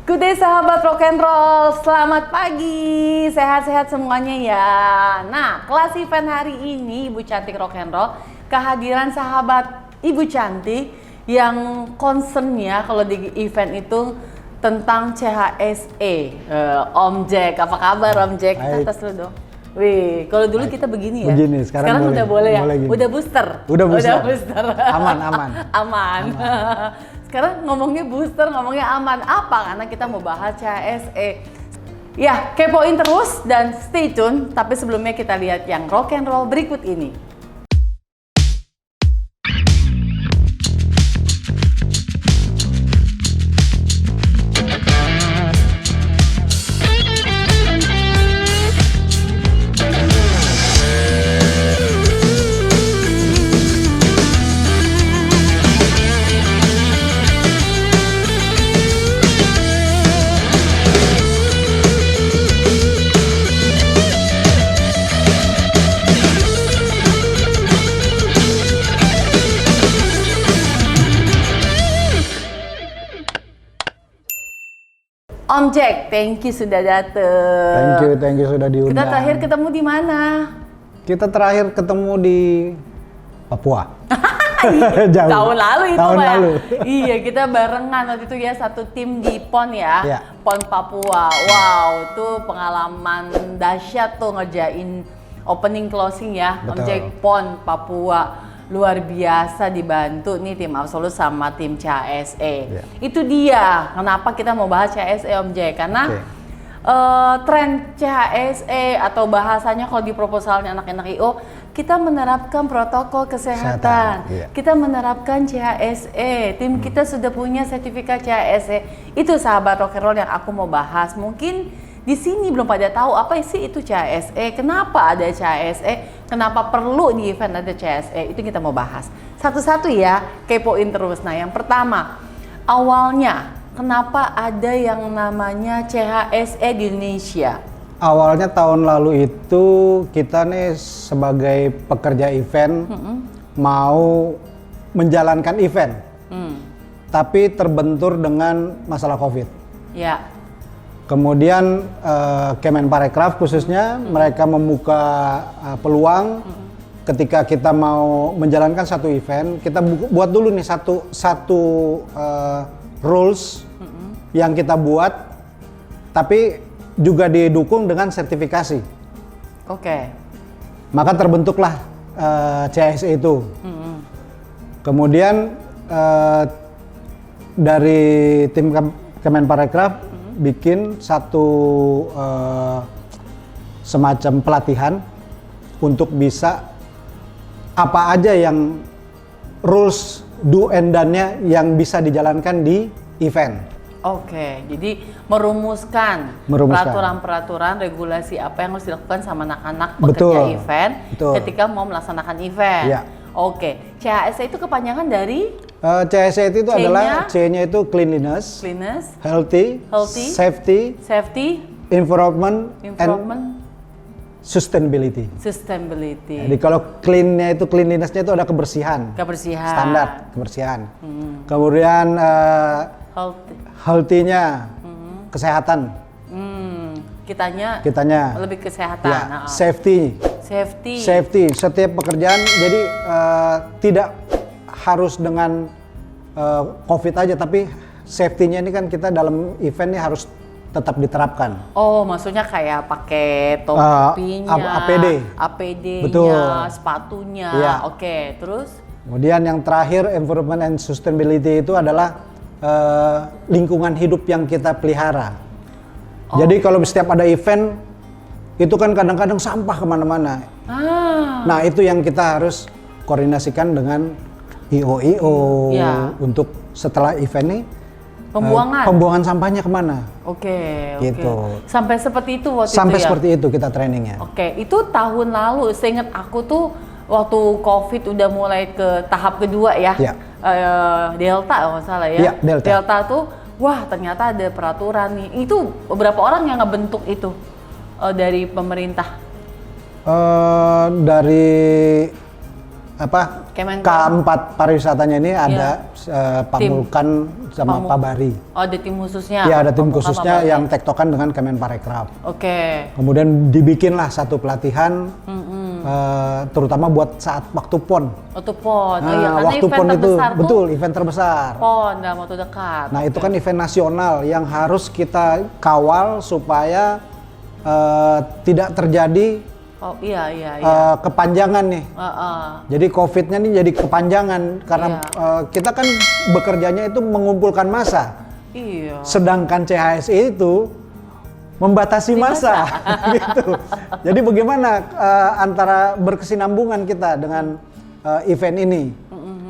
Good day sahabat rock and roll, selamat pagi, sehat-sehat semuanya ya. Nah, kelas event hari ini Ibu Cantik Rock and Roll kehadiran sahabat Ibu Cantik yang concernnya kalau di event itu tentang CHSE. Om Jack, apa kabar Om Jack? Kita tes dulu dong. Wih, kalau dulu kita begini ya. Begini, sekarang udah boleh ya. Boleh udah booster. Udah booster. Aman. Sekarang ngomongnya booster, ngomongnya aman. Apa? Karena kita mau bahas CHSE. Ya, kepoin terus dan stay tune. Tapi sebelumnya kita lihat yang rock and roll berikut ini. Om Jack, thank you sudah datang. Thank you sudah diundang. Kita terakhir ketemu di mana? Kita terakhir ketemu di Papua. Jauh. Tahun lalu itu Tahun lalu. Iya, kita barengan waktu itu ya, satu tim di PON ya, ya. PON Papua. Wow, itu pengalaman dahsyat tuh ngerjain opening closing ya. Betul. Om Jack, PON Papua. Luar biasa dibantu nih tim Absolut sama tim CHSE. Yeah. Itu dia kenapa kita mau bahas CHSE Om Jack, karena tren CHSE atau bahasanya kalau di proposalnya anak-anak IO, kita menerapkan protokol kesehatan. Yeah. Kita menerapkan CHSE. Tim kita sudah punya sertifikat CHSE. Itu sahabat rock and roll yang aku mau bahas. Mungkin di sini belum pada tahu apa sih itu CHSE, kenapa ada CHSE, kenapa perlu di event ada CHSE, itu kita mau bahas. Satu-satu ya, kepoin terus. Nah, yang pertama, awalnya kenapa ada yang namanya CHSE di Indonesia? Awalnya tahun lalu itu kita nih sebagai pekerja event mau menjalankan event, tapi terbentur dengan masalah COVID. Ya. Kemudian Kemenparekraf khususnya mereka membuka peluang ketika kita mau menjalankan satu event, kita buat dulu nih satu rules yang kita buat, tapi juga didukung dengan sertifikasi. Oke. Maka terbentuklah CHSE itu. Kemudian dari tim Kemenparekraf bikin satu semacam pelatihan untuk bisa apa aja yang rules do and done-nya yang bisa dijalankan di event. Oke, jadi merumuskan peraturan-peraturan, regulasi apa yang harus dilakukan sama anak-anak pekerja event ketika mau melaksanakan event. Ya. Oke, CHSE itu kepanjangan dari? CHSE itu adalah C-nya itu cleanliness, healthy, safety, environment, and sustainability. Jadi kalau clean-nya itu cleanliness-nya itu ada kebersihan. Standar kebersihan. Kemudian healthy-nya kesehatan. Kitanya lebih kesehatan. Ya, safety. Setiap pekerjaan jadi tidak harus dengan COVID aja, tapi safety-nya ini kan kita dalam event ini harus tetap diterapkan. Oh, maksudnya kayak pakai topinya, APD-nya, sepatunya. Ya. Oke, terus? Kemudian yang terakhir environment and sustainability itu adalah lingkungan hidup yang kita pelihara. Jadi kalau setiap ada event itu kan kadang-kadang sampah kemana-mana. Nah itu yang kita harus koordinasikan dengan IO untuk setelah event ini pembuangan sampahnya kemana? Oke. Gitu. Sampai seperti itu waktu Sampai itu ya? seperti itu kita trainingnya. Oke, itu tahun lalu. Seingat aku tuh waktu COVID udah mulai ke tahap kedua ya. Delta kalau nggak salah ya. Delta tuh, wah ternyata ada peraturan nih. Itu beberapa orang yang ngebentuk itu dari pemerintah? Dari Kemenko. K4 pariwisatanya ini ada Pamulkan sama Pabari. Oh, ada tim khususnya. Ya, ada tim Pamulkan, khususnya Pabari. yang tektokan dengan Kemenparekraf. Oke. Kemudian dibikinlah satu pelatihan terutama buat saat waktu PON. Waktu PON. Nah, Karena waktu event PON itu terbesar tuh betul event terbesar. PON dalam waktu dekat. Nah, itu kan event nasional yang harus kita kawal supaya tidak terjadi Oh iya. kepanjangan nih. Jadi COVID-nya nih jadi kepanjangan karena kita kan bekerjanya itu mengumpulkan massa. Iya. Sedangkan CHSE itu membatasi massa gitu. Jadi bagaimana antara berkesinambungan kita dengan event ini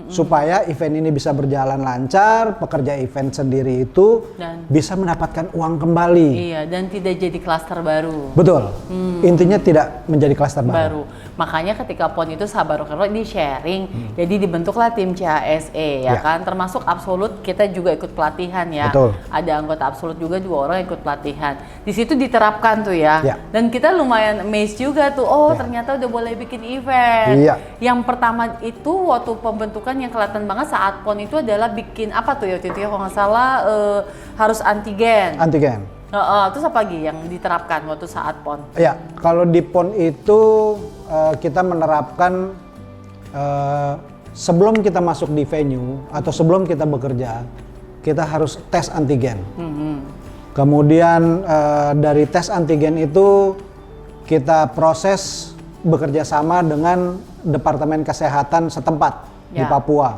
supaya event ini bisa berjalan lancar, pekerja event sendiri itu bisa mendapatkan uang kembali. Iya, dan tidak jadi klaster baru. Betul. Intinya tidak menjadi klaster baru. Makanya ketika PON itu Sabah Rock and Roll di sharing, jadi dibentuklah tim CHSE ya kan, termasuk Absolut kita juga ikut pelatihan ya. Betul. Ada anggota Absolut juga 2 orang ikut pelatihan. Di situ diterapkan tuh ya. Dan kita lumayan amazed juga tuh, ternyata udah boleh bikin event. Yang pertama itu waktu pembentukan yang kelihatan banget saat PON itu adalah bikin apa tuh ya waktu itu ya, kalau nggak salah harus antigen. Terus apa lagi yang diterapkan waktu saat PON? Ya, kalau di PON itu kita menerapkan sebelum kita masuk di venue atau sebelum kita bekerja, kita harus tes antigen. Kemudian dari tes antigen itu kita proses bekerja sama dengan Departemen Kesehatan setempat di Papua.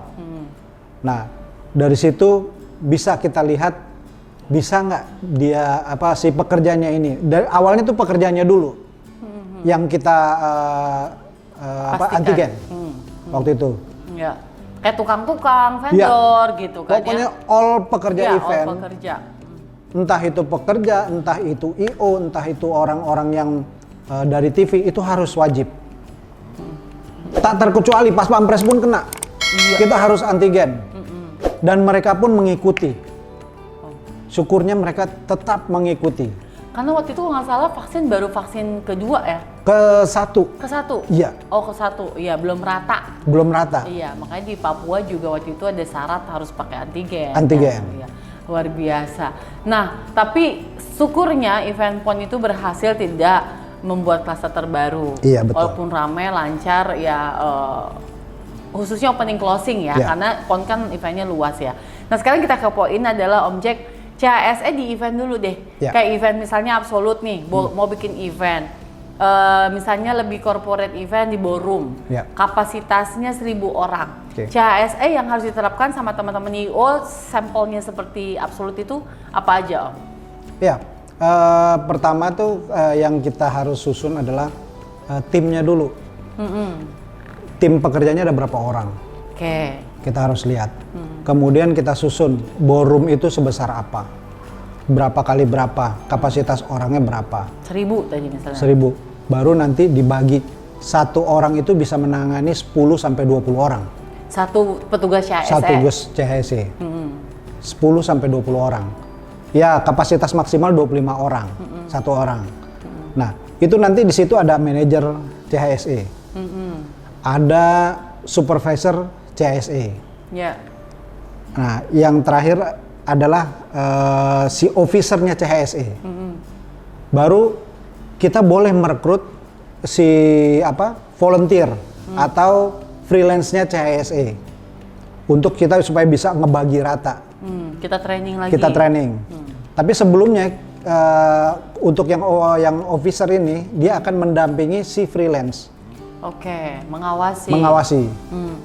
Nah, dari situ bisa kita lihat bisa nggak dia si pekerjanya ini. Dari awalnya tuh pekerjanya dulu yang kita antigen waktu itu. Ya, kayak tukang-tukang, vendor gitu kan. Pokoknya all pekerja event. All pekerja. Entah itu pekerja, entah itu IO, entah itu orang-orang yang dari TV itu harus wajib. Tak terkecuali pas Pampres pun kena. Kita harus antigen. Dan mereka pun mengikuti. Syukurnya mereka tetap mengikuti. Karena waktu itu nggak salah baru vaksin kedua ya? Ke-1. Iya. Oh, ke-1. Iya, belum rata. Iya, makanya di Papua juga waktu itu ada syarat harus pakai antigen. Iya. Luar biasa. Nah, tapi syukurnya event PON itu berhasil tidak membuat klaster terbaru. Iya, betul. Walaupun ramai, lancar ya, khususnya opening closing ya, karena PON kan eventnya luas ya. Nah, sekarang kita ke poin adalah objek CHSE di event dulu deh. Kayak event misalnya Absolut nih, mau bikin event. Misalnya lebih corporate event di ballroom. Kapasitasnya 1.000 orang. CHSE yang harus diterapkan sama teman-teman IO, sampelnya seperti Absolut itu apa aja, Om? Ya, pertama tuh yang kita harus susun adalah timnya dulu. Tim pekerjanya ada berapa orang? Kita harus lihat. Kemudian kita susun ballroom itu sebesar apa, berapa kali berapa, kapasitas orangnya berapa. 1.000 tadi misalnya. 1.000. Baru nanti dibagi. Satu orang itu bisa menangani 10 sampai 20 orang. Satu petugas CHSE. Satu petugas CHSE. 10 sampai 20 orang. Ya, kapasitas maksimal 25 orang. Satu orang. Nah, itu nanti di situ ada manajer CHSE. Ada supervisor CHSE. Nah, yang terakhir adalah si officernya CHSE. Baru kita boleh merekrut si volunteer atau freelance-nya CHSE untuk kita supaya bisa ngebagi rata. Kita training lagi. Tapi sebelumnya untuk yang officer ini dia akan mendampingi si freelance. Mengawasi.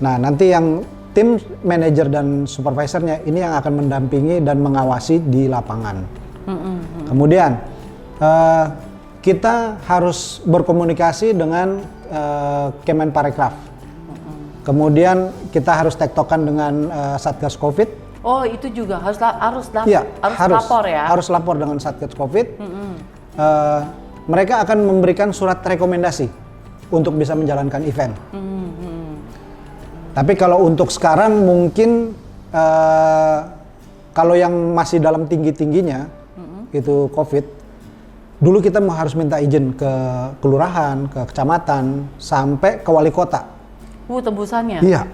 Nah, nanti yang tim manajer dan supervisornya ini yang akan mendampingi dan mengawasi di lapangan. Kemudian kita harus berkomunikasi dengan Kemenparekraf. Kemudian kita harus tektokan dengan Satgas Covid. Oh, itu juga harus lapor ya? Harus lapor dengan Satgas Covid. Mereka akan memberikan surat rekomendasi untuk bisa menjalankan event. Tapi kalau untuk sekarang mungkin kalau yang masih dalam tinggi-tingginya itu COVID, dulu kita harus minta izin ke kelurahan, ke kecamatan, sampai ke wali kota. Tembusannya? Iya.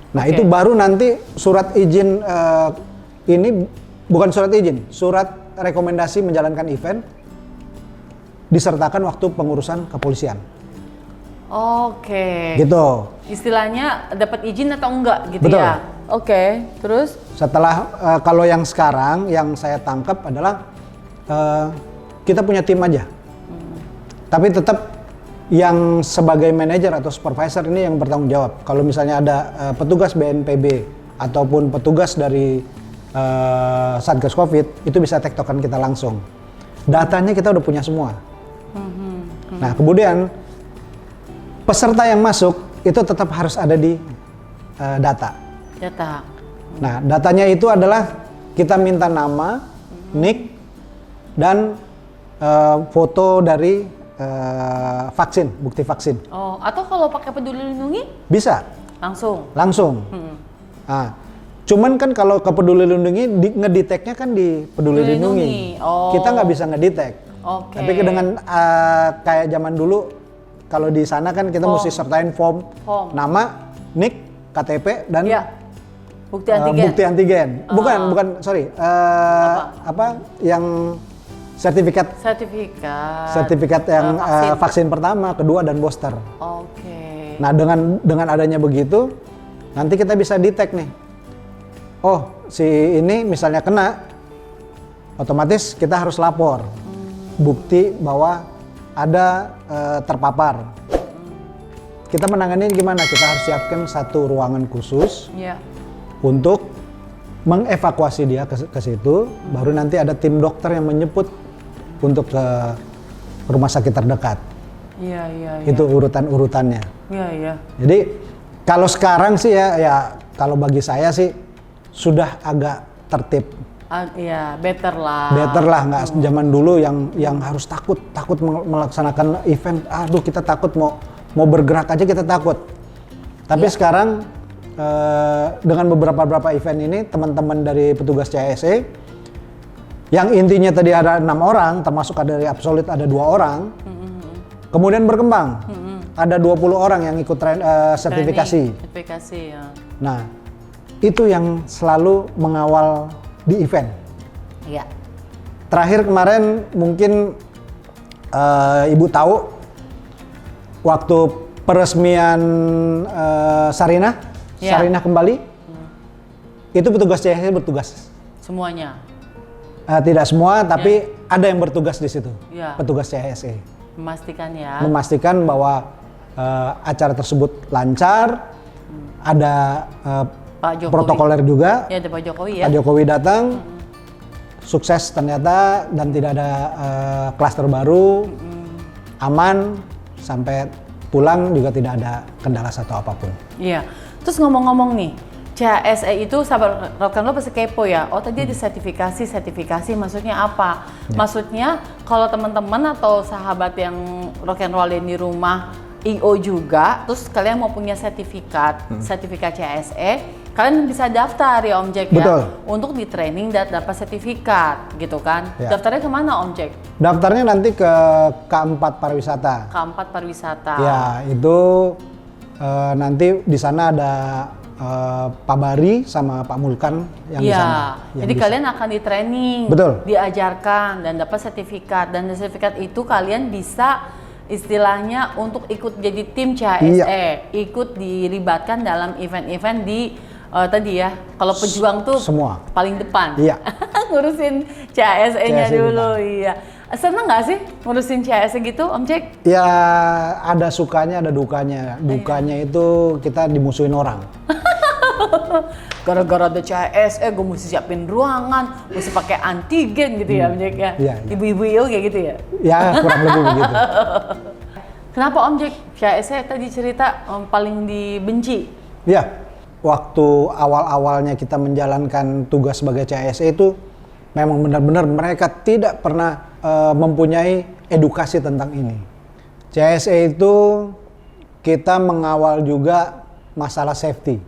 Nah Oke. itu baru nanti surat izin ini bukan surat izin, surat rekomendasi menjalankan event disertakan waktu pengurusan kepolisian. Oke. Gitu. Istilahnya dapat izin atau enggak gitu Betul. ya? Oke. Terus? Setelah kalau yang sekarang yang saya tangkap adalah kita punya tim aja. Tapi tetap yang sebagai manajer atau supervisor ini yang bertanggung jawab. Kalau misalnya ada petugas BNPB ataupun petugas dari Satgas Covid, itu bisa tektokan kita langsung. Datanya kita udah punya semua. Nah kemudian peserta yang masuk itu tetap harus ada di data. Data. Nah datanya itu adalah kita minta nama, nick, dan foto dari vaksin, bukti vaksin. Oh, atau kalau pakai Peduli Lindungi Bisa, langsung. langsung. Nah, cuman kan kalau ke Peduli Lindungi, ngedeteknya kan di Peduli Peduli Lindungi. Lindungi. Oh. Kita nggak bisa ngedetek. Oke. Tapi dengan kayak zaman dulu, kalau di sana kan kita mesti sertain form, nama, nick, KTP, dan Iya. Bukti antigen. bukti antigen. Bukan, sorry. Apa yang sertifikat yang vaksin pertama, kedua, dan booster. Oke. Nah dengan adanya begitu, nanti kita bisa detect nih. Oh si ini misalnya kena, otomatis kita harus lapor. Bukti bahwa ada terpapar. Kita menangani gimana? Kita harus siapkan satu ruangan khusus untuk mengevakuasi dia ke situ. Baru nanti ada tim dokter yang menjemput untuk ke rumah sakit terdekat. Iya. Itu urutan-urutannya. Iya. Jadi kalau sekarang sih ya kalau bagi saya sih sudah agak tertib. Iya, better lah. Better lah, nggak zaman dulu yang harus takut melaksanakan event. Aduh kita takut mau bergerak aja kita takut. Tapi sekarang dengan beberapa event ini teman-teman dari petugas CSE yang intinya tadi ada 6 orang, termasuk ada dari Absolut ada 2 orang, kemudian berkembang, ada 20 orang yang ikut sertifikasi. Sertifikasi ya. Nah, itu yang selalu mengawal di event. Iya. Terakhir kemarin mungkin Ibu tahu waktu peresmian Sarinah kembali, itu petugas CSE bertugas. Semuanya. Tidak semua, tapi ada yang bertugas di situ, petugas CSE. Memastikan ya. Memastikan bahwa acara tersebut lancar, ada protokoler juga. Ya, ada Pak Jokowi ya. Pak Jokowi datang, sukses ternyata dan tidak ada klaster baru, aman sampai pulang juga tidak ada kendala satu apapun. Iya. Terus ngomong-ngomong nih, CSE itu sahabat Rock and Roll pasti kepo ya. Oh tadi ada sertifikasi maksudnya apa? Maksudnya kalau teman-teman atau sahabat yang Rock and Roll yang di rumah IO juga, terus kalian mau punya sertifikat CSE, kalian bisa daftar ya Om Jack ya, untuk di training dan dapat sertifikat gitu kan. Ya. Daftarnya kemana Om Jack? Daftarnya nanti ke K4 Pariwisata. K4 Pariwisata. Ya itu nanti di sana ada Pak Bari sama Pak Mulkan yang di sana. Jadi kalian akan di training, diajarkan dan dapat sertifikat, dan sertifikat itu kalian bisa istilahnya untuk ikut jadi tim CSE, ikut dilibatkan dalam event-event di tadi ya, kalau pejuang tuh semua paling depan, ngurusin CSE CSE-nya dulu, depan. Seneng nggak sih ngurusin CSE gitu, Om Jack? Ya ada sukanya, ada dukanya. Dukanya itu kita dimusuhin orang. Gara-gara ada CSE, gue mesti siapin ruangan, mesti pakai antigen gitu ya, Om Jack ya. Ibu-ibu IO kayak gitu ya? Ya kurang lebih begitu. Kenapa Om Jack CSE tadi cerita paling dibenci? Ya, waktu awal-awalnya kita menjalankan tugas sebagai CSE itu memang benar-benar mereka tidak pernah mempunyai edukasi tentang ini. CSE itu kita mengawal juga masalah safety.